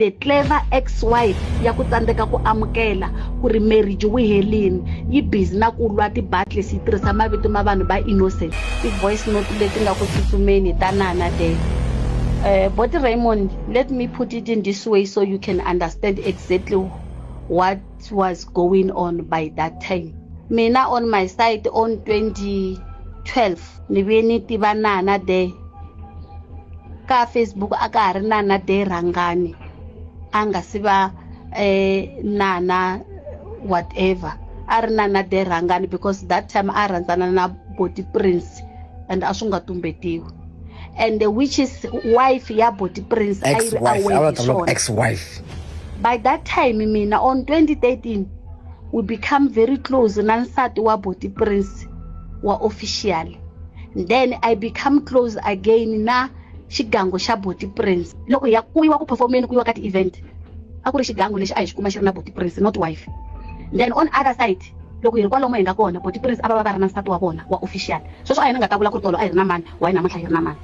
the clever ex-wife ya ku tsandzeka ku amukela ku ri marriage wu helini yi busy na ku lwa ti-battle yi tirhisa mavito ma vanhu ba innocent ti-voice note leti nga ku tsutsumeni ta nana there. But Raymond, let me put it in this way so you can understand exactly what was going on by that time. Mina on my side on 2012 ni ve ni tiva nana there ka Facebook aka ha ri nana there Rhangani a nga si va nana whatever a ri nana there Rhangani because that time a rhandzana na Boti Prince and a swi nga tumbetiwi. And which is wife ya Boti Prince ex-wife. By that time mina on 2013 we become very close na nsati wa Boti Prince wa official. Then I become close again na xigangu xa Boti Prince loko ya kuyiwa ku performeni kuyiwa ka ti-event a ku ri xigangu lexi a hi xi kuma xi ri na Boti Prince not wife. Then on other side loko hi ri kwalomu hi nga kona Boti Prince a va ri na nsati wa vona wa official sweswo a hina nga ta vula ku ri tolo a hi ri na mani wa hina namuntlha hi ri na mani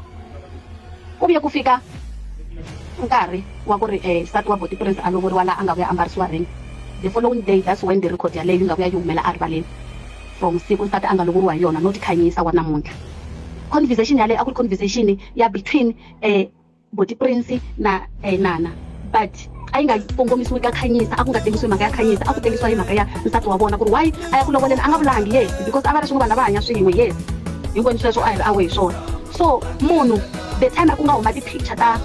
ku vuye ku fika nkarhi wa ku ri nsati wa Boti Prince a lovoriwa laha a nga vuya ambarisiwa ring. The following day that's when the record yaleyo yi nga vuya yi humela erivaleni from siku nsati a nga lovoriwa hi yona no tikhanyisa wa namuntlha. Conversation yaleyo a ku ri conversation ya between Boti Prince na nana but a yi nga kongomisiwi ka khanyisa a ku nga tengisiwi mhaka ya khanyisa a ku tengisiwa hi mhaka ya nsati wa vona ku ri why a ya ku lovoleni a nga vulangi yes because a va ri swin'we vanhu va hanya swin'we yes hinkwenu sweswo a hi ri awe hi swona. So munhu the time a ku nga huma ti-picture ta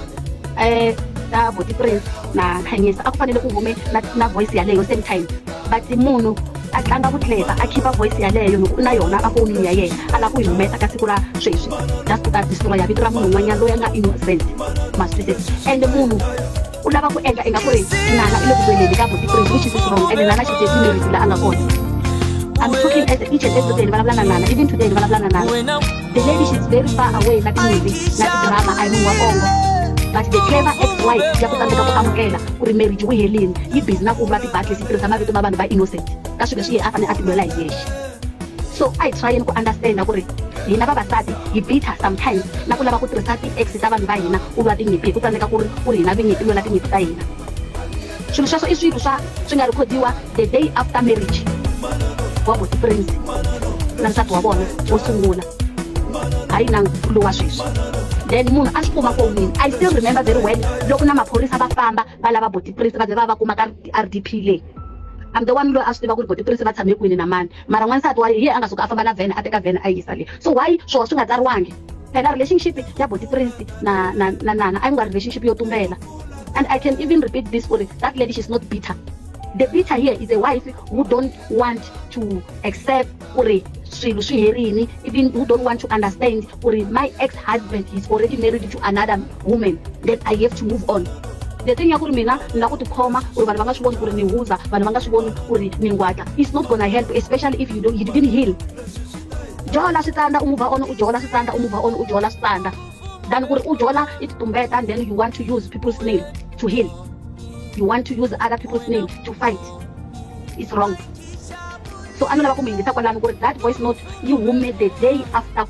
Boti Prince na khanyisa a ku fanele ku hume na voice yaleyo same time but munhu a tlanga vutleva a khipa voice yaleyo na yona a fonini ya yena a lava ku yi humesa ka siku ra sweswi just to destroy ya vito ra munhu un'wanyana loyi a nga innocent ma swi twisisa. And munhu u lava ku endla inga ku ri nana i le ku veleni ka Boti Prince which is wrong and nana xi teki marriage laha a nga kona. I'm talking as each and every day ni vulavula na nana even today ni vulavula na nana. The lady she's very far away na ti-movie na ti-drama a yi munhu wa kongo but the clever ex-wife ya ku tsandzeka ku amukela ku ri marriage wu helini yi busy na ku lwa ti-battle yi tirhisa mavito ma vanhu va innocent ka swilo leswi a fanele a ti lwela hi yexe. So a hi tryeni ku understanda ku ri hina vavasati hi bitter sometimes na ku lava ku tirhisa ti-ex ta vanhu va hina ku lwa tinyimpi hi ku tsandzeka ku ri hina vinyipi lwela tinyimpi ta hina. Swilo sweswo i swilo swi nga rekhodiwa the day after marriage wa Boti Prince na nsati wa vona wo sungula hayi na luwa sweswi. Then munhu a swi kuma fonini I still remember very well loko na maphorisa va famba va lava Boti Prince va ze va kuma ka RDP leyi. I'm the one loyi a swi tiva ku ri Boti Prince va tshame kwini na mani mara n'wansati wa ye a nga suka a famba na vhene a teka vhene a yisa le. So why swona swi nga tsariwangi phela relationship ya Boti Prince na nana a yi nga relationship yo tumbela. And I can even repeat this for that lady, she's not bitter. The bitter here is a wife who don't want to accept even who don't want to understand my ex-husband is already married to another woman, then I have to move on. The thing mina la ku tikhoma vanhu va nga swi voni ku ri ni huza vanhu va nga swi voni ku ri ni ngwata it's not gonna help, especially if you didn't heal. Jola switanda u move on, u jola switanda u move on, u jola switanda than ku ri u jola it tumbeta and then you want to use people's name to heal. You want to use other people's name to fight. It's wrong. So I'm not going to that voice note you made the day after